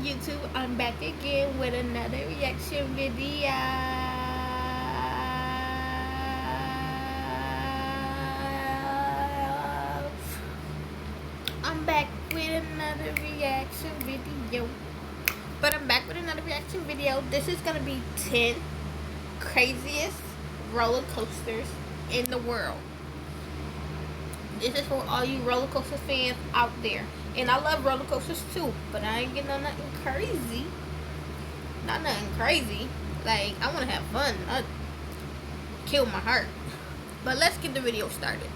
YouTube? I'm back again with another reaction video. I'm back with another reaction video. This is gonna be 10 craziest roller coasters in the world. This is for all you roller coaster fans out there. And I love roller coasters too, but I ain't getting on nothing crazy. Not nothing crazy. Like, I want to have fun, not kill my heart. But let's get the video started.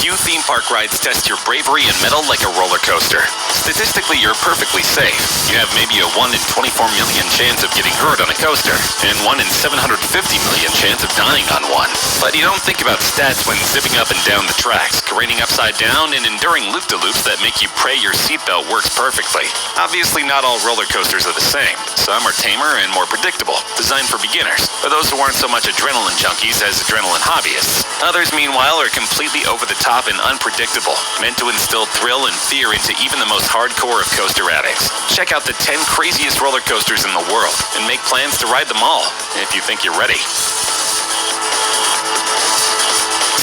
Few theme park rides test your bravery and mettle like a roller coaster. Statistically, you're perfectly safe. You have maybe a 1 in 24 million chance of getting hurt on a coaster, and 1 in 750 million chance of dying on one. But you don't think about stats when zipping up and down the tracks, careening upside down, and enduring loop-de-loops that make you pray your seatbelt works perfectly. Obviously, not all roller coasters are the same. Some are tamer and more predictable, designed for beginners, for those who aren't so much adrenaline junkies as adrenaline hobbyists. Others, meanwhile, are completely over the top and unpredictable, meant to instill thrill and fear into even the most hardcore of coaster addicts. Check out the 10 craziest roller coasters in the world and make plans to ride them all, if you think you're ready.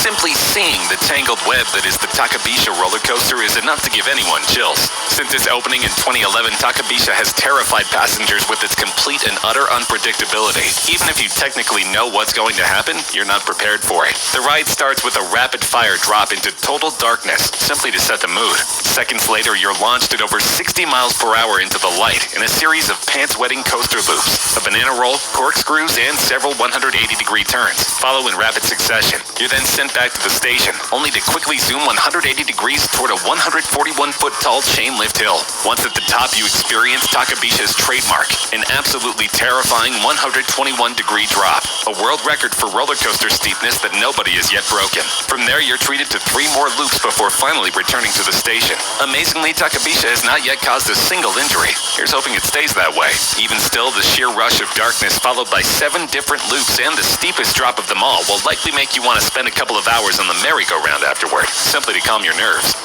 Simply seeing the tangled web that is the Takabisha roller coaster is enough to give anyone chills. Since its opening in 2011, Takabisha has terrified passengers with its complete and utter unpredictability. Even if you technically know what's going to happen, you're not prepared for it. The ride starts with a rapid-fire drop into total darkness, simply to set the mood. Seconds later, you're launched at over 60 miles per hour into the light in a series of pants-wetting coaster loops, a banana roll, corkscrews, and several 180-degree turns follow in rapid succession. You're then sent back to the station, only to quickly zoom 180 degrees toward a 141-foot-tall chain lift hill. Once at the top, you experience Takabisha's trademark, an absolutely terrifying 121-degree drop, a world record for roller coaster steepness that nobody has yet broken. From there, you're treated to 3 more loops before finally returning to the station. Amazingly, Takabisha has not yet caused a single injury. Here's hoping it stays that way. Even still, the sheer rush of darkness followed by 7 different loops and the steepest drop of them all will likely make you want to spend a couple of hours on the merry-go-round afterward, simply to calm your nerves.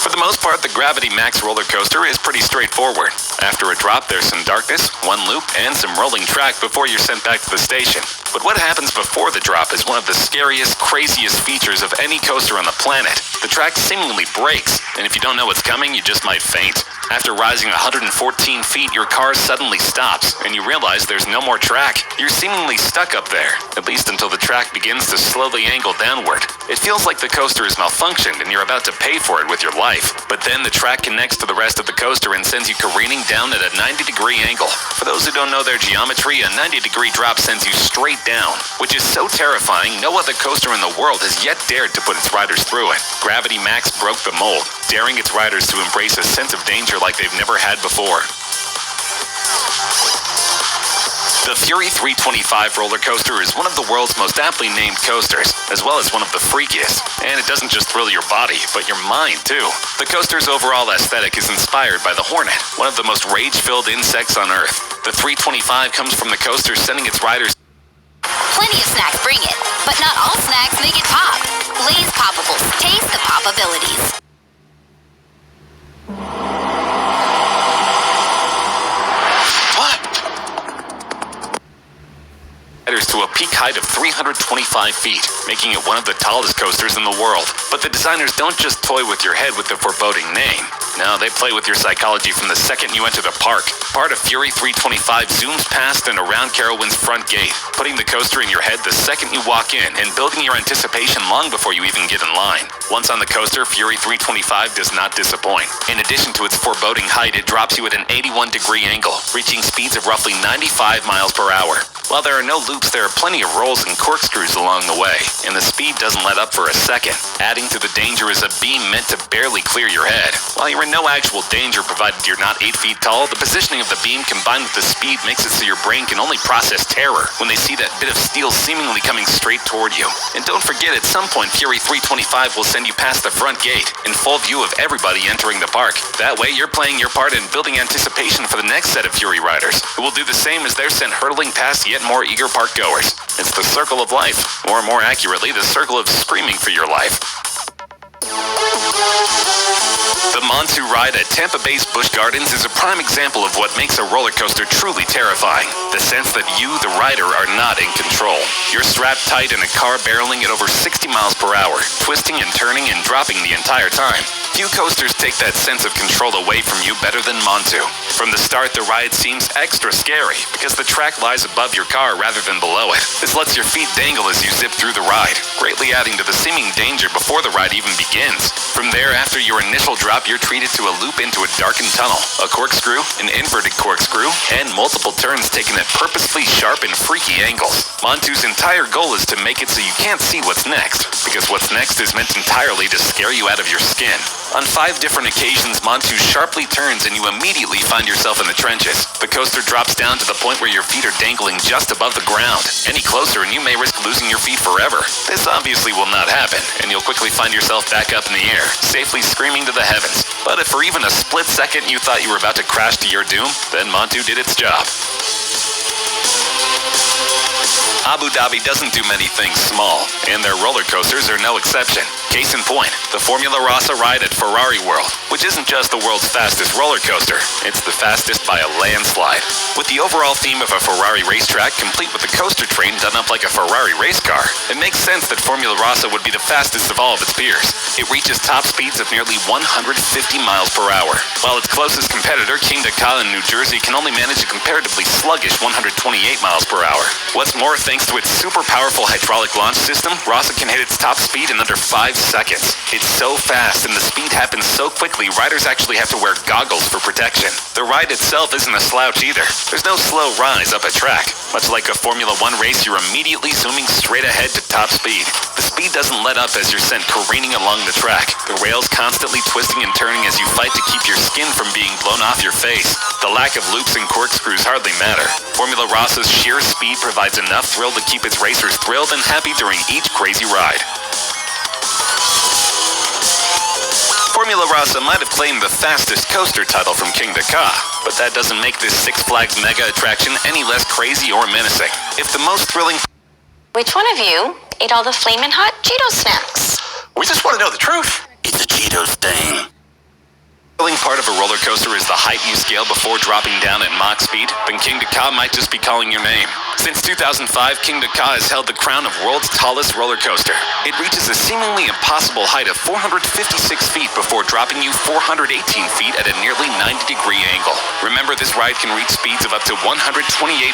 For the most part, the Gravity Max roller coaster is pretty straightforward. After a drop, there's some darkness, 1 loop, and some rolling track before you're sent back to the station. But what happens before the drop is one of the scariest, craziest features of any coaster on the planet. The track seemingly breaks, and if you don't know what's coming, you just might faint. After rising 114 feet, your car suddenly stops, and you realize there's no more track. You're seemingly stuck up there, at least until the track begins to slowly angle downward. It feels like the coaster is malfunctioned, and you're about to pay for it with your life. But then the track connects to the rest of the coaster and sends you careening down at a 90-degree angle. For those who don't know their geometry, a 90-degree drop sends you straight down, which is so terrifying, no other coaster in the world has yet dared to put its riders through it. Gravity Max broke the mold, daring its riders to embrace a sense of danger like they've never had before. The Fury 325 roller coaster is one of the world's most aptly named coasters, as well as one of the freakiest. And it doesn't just thrill your body, but your mind too. The coaster's overall aesthetic is inspired by the hornet, one of the most rage-filled insects on Earth. The 325 comes from the coaster sending its riders. Plenty of snacks bring it, but not all snacks make it pop. Lay's Poppables, taste the pop-abilities. To a peak height of 325 feet, making it one of the tallest coasters in the world. But the designers don't just toy with your head with the foreboding name. No, they play with your psychology from the second you enter the park. Part of Fury 325 zooms past and around Carowind's front gate, putting the coaster in your head the second you walk in and building your anticipation long before you even get in line. Once on the coaster, Fury 325 does not disappoint. In addition to its foreboding height, it drops you at an 81-degree angle, reaching speeds of roughly 95 miles per hour. While there are no loops, there are plenty of rolls and corkscrews along the way, and the speed doesn't let up for a second. Adding to the danger is a beam meant to barely clear your head. While you're in no actual danger provided you're not 8 feet tall, the positioning of the beam combined with the speed makes it so your brain can only process terror when they see that bit of steel seemingly coming straight toward you. And don't forget, at some point, Fury 325 will send you past the front gate, in full view of everybody entering the park. That way, you're playing your part in building anticipation for the next set of Fury riders, who will do the same as they're sent hurtling past yet more eager park goers. It's the circle of life, or more accurately, the circle of screaming for your life. The Mongu ride at Tampa Bay's Busch Gardens is a prime example of what makes a roller coaster truly terrifying. The sense that you, the rider, are not in control. You're strapped tight in a car barreling at over 60 miles per hour, twisting and turning and dropping the entire time. Few coasters take that sense of control away from you better than Mongu. From the start, the ride seems extra scary because the track lies above your car rather than below it. This lets your feet dangle as you zip through the ride, greatly adding to the seeming danger before the ride even begins. From there, after your initial drop, you're treated to a loop into a darkened tunnel, a corkscrew, an inverted corkscrew, and multiple turns taken at purposefully sharp and freaky angles. Mongu's entire goal is to make it so you can't see what's next, because what's next is meant entirely to scare you out of your skin. On 5 different occasions, Mongu sharply turns and you immediately find yourself in the trenches. The coaster drops down to the point where your feet are dangling just above the ground. Any closer and you may risk losing your feet forever. This obviously will not happen, and you'll quickly find yourself back up in the air, safely screaming to the heavens. But if for even a split second you thought you were about to crash to your doom, then Mongu did its job. Abu Dhabi doesn't do many things small, and their roller coasters are no exception. Case in point, the Formularasa ride at Ferrari World, which isn't just the world's fastest roller coaster, it's the fastest by a landslide. With the overall theme of a Ferrari racetrack complete with a coaster train done up like a Ferrari race car, it makes sense that Formularasa would be the fastest of all of its peers. It reaches top speeds of nearly 150 miles per hour, while its closest competitor, Ka in New Jersey, can only manage a comparatively sluggish 128 miles per hour. What's more, thanks to its super powerful hydraulic launch system, Rasa can hit its top speed in under 5 seconds. It's so fast and the speed happens so quickly, riders actually have to wear goggles for protection. The ride itself isn't a slouch either. There's no slow rise up a track. Much like a Formula 1 race, you're immediately zooming straight ahead to top speed. The speed doesn't let up as you're sent careening along the track, the rails constantly twisting and turning as you fight to keep your skin from being blown off your face. The lack of loops and corkscrews hardly matter. Formularasa's sheer speed provides enough thrill to keep its racers thrilled and happy during each crazy ride. Formularasa might have claimed the fastest coaster title from King Ka, but that doesn't make this Six Flags mega attraction any less crazy or menacing. If the most thrilling... Which one of you ate all the flamin' hot Cheeto snacks? We just want to know the truth. It's a Cheetos thing. The thrilling part of a roller coaster is the height you scale before dropping down at Mach speed, then King Ka might just be calling your name. Since 2005, King Ka has held the crown of world's tallest roller coaster. It reaches a seemingly impossible height of 456 feet before dropping you 418 feet at a nearly 90-degree angle. Remember, this ride can reach speeds of up to 128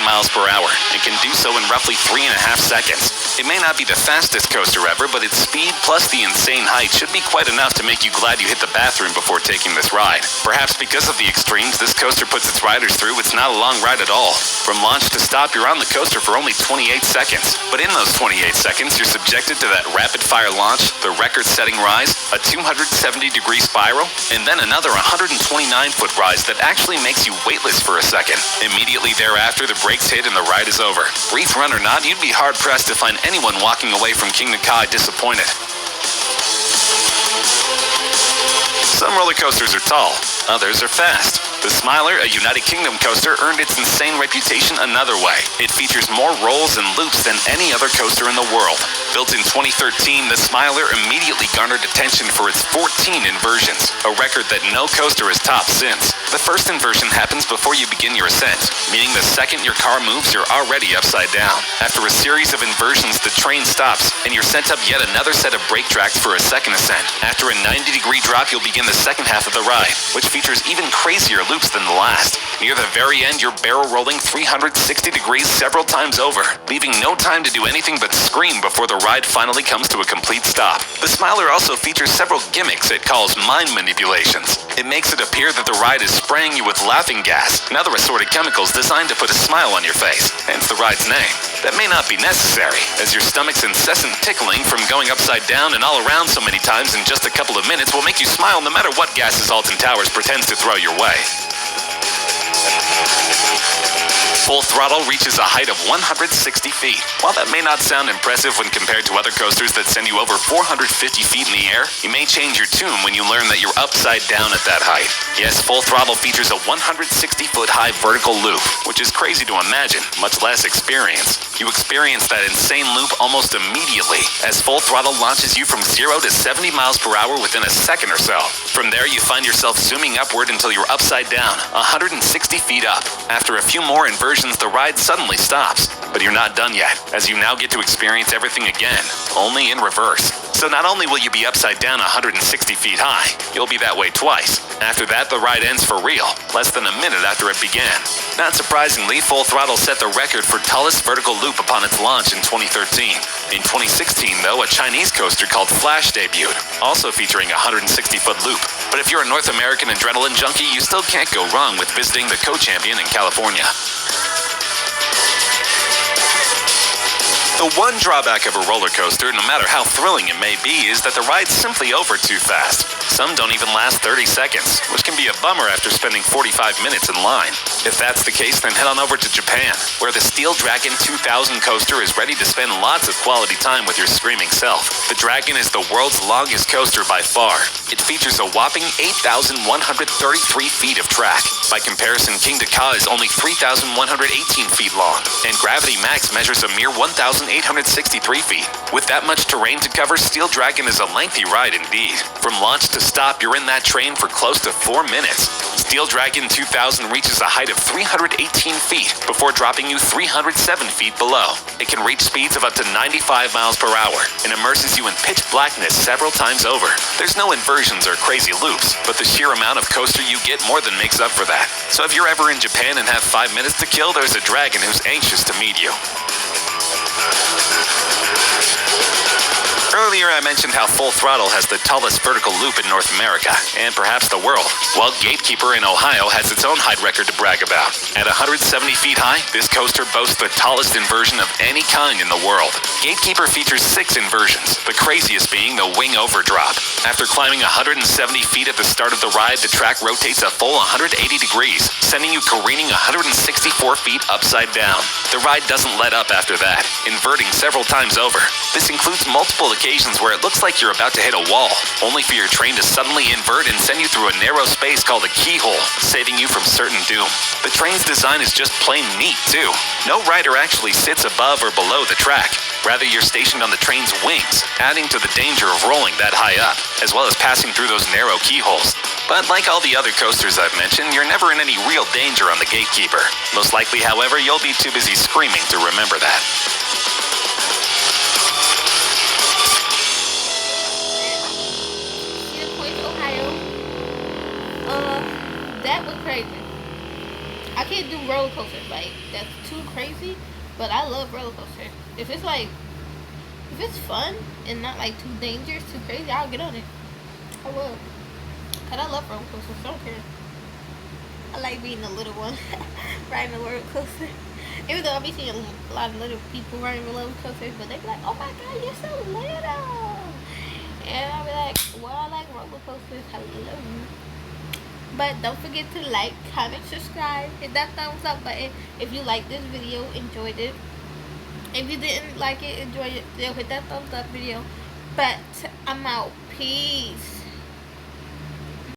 miles per hour and can do so in roughly 3.5 seconds. It may not be the fastest coaster ever, but its speed plus the insane height should be quite enough to make you glad you hit the bathroom before taking this ride. Perhaps because of the extremes this coaster puts its riders through, it's not a long ride at all. From launch to stop, you're on the coaster for only 28 seconds. But in those 28 seconds, you're subjected to that rapid-fire launch, the record-setting rise, a 270-degree spiral, and then another 129-foot rise that actually makes you weightless for a second. Immediately thereafter, the brakes hit and the ride is over. Brief run or not, you'd be hard-pressed to find anyone walking away from King Ka disappointed. Some roller coasters are tall, others are fast. The Smiler, a United Kingdom coaster, earned its insane reputation another way. It features more rolls and loops than any other coaster in the world. Built in 2013, the Smiler immediately garnered attention for its 14 inversions, a record that no coaster has topped since. The first inversion happens before you begin your ascent, meaning the second your car moves, you're already upside down. After a series of inversions, the train stops, and you're sent up yet another set of brake tracks for a second ascent. After a 90-degree drop, you'll begin the second half of the ride, which features even crazier loops than the last. Near the very end, you're barrel rolling 360 degrees several times over, leaving no time to do anything but scream before the ride finally comes to a complete stop. The Smiler also features several gimmicks it calls mind manipulations. It makes it appear that the ride is spraying you with laughing gas and other assorted chemicals designed to put a smile on your face, hence the ride's name. That may not be necessary, as your stomach's incessant tickling from going upside down and all around so many times in just a couple of minutes will make you smile no matter what gases Alton Towers pretends to throw your way. Full Throttle reaches a height of 160 feet. While that may not sound impressive when compared to other coasters that send you over 450 feet in the air, you may change your tune when you learn that you're upside down at that height. Yes, Full Throttle features a 160-foot high vertical loop, which is crazy to imagine, much less experience. You experience that insane loop almost immediately, as Full Throttle launches you from 0 to 70 miles per hour within a second or so. From there, you find yourself zooming upward until you're upside down, 160 feet up. After a few more inversions, the ride suddenly stops. But you're not done yet, as you now get to experience everything again, only in reverse. So not only will you be upside down 160 feet high, you'll be that way twice. After that, the ride ends for real, less than a minute after it began. Not surprisingly, Full Throttle set the record for tallest vertical loop upon its launch in 2013. In 2016, though, a Chinese coaster called Flash debuted, also featuring a 160-foot loop. But if you're a North American adrenaline junkie, you still can't go wrong with visiting the co-champion in California. The one drawback of a roller coaster, no matter how thrilling it may be, is that the ride's simply over too fast. Some don't even last 30 seconds, which can be a bummer after spending 45 minutes in line. If that's the case, then head on over to Japan, where the Steel Dragon 2000 coaster is ready to spend lots of quality time with your screaming self. The Dragon is the world's longest coaster by far. It features a whopping 8,133 feet of track. By comparison, King Ka is only 3,118 feet long, and Gravity Max measures a mere 1,863 feet. With that much terrain to cover, Steel Dragon is a lengthy ride indeed. From launch to stop, you're in that train for close to 4 minutes. Steel Dragon 2000 reaches a height of 318 feet before dropping you 307 feet below. It can reach speeds of up to 95 miles per hour and immerses you in pitch blackness several times over. There's no inversions or crazy loops, but the sheer amount of coaster you get more than makes up for that. So if you're ever in Japan and have 5 minutes to kill, there's a dragon who's anxious to meet you. Earlier I mentioned how Full Throttle has the tallest vertical loop in North America, and perhaps the world, while Gatekeeper in Ohio has its own height record to brag about. At 170 feet high, this coaster boasts the tallest inversion of any kind in the world. Gatekeeper features 6 inversions, the craziest being the wing overdrop. After climbing 170 feet at the start of the ride, the track rotates a full 180 degrees, sending you careening 164 feet upside down. The ride doesn't let up after that, inverting several times over. This includes multiple occasions where it looks like you're about to hit a wall, only for your train to suddenly invert and send you through a narrow space called a keyhole, saving you from certain doom. The train's design is just plain neat, too. No rider actually sits above or below the track. Rather, you're stationed on the train's wings, adding to the danger of rolling that high up, as well as passing through those narrow keyholes. But like all the other coasters I've mentioned, you're never in any real danger on the Gatekeeper. Most likely, however, you'll be too busy screaming to remember that. That was crazy. I can't do roller coasters, like, that's too crazy, but I love roller coasters. If it's fun and not like too dangerous, too crazy, I'll get on it. I will. Cause I love roller coasters, so I don't care. I like being the little one, riding a roller coaster. Even though I'll be seeing a lot of little people riding roller coasters, but they be like, oh my god, you're so little. And I'll be like, well, I like roller coasters, hello. But don't forget to like, comment, subscribe, hit that thumbs up button if you liked this video, enjoyed it. If you didn't like it, enjoy it, still hit that thumbs up video. But I'm out. Peace.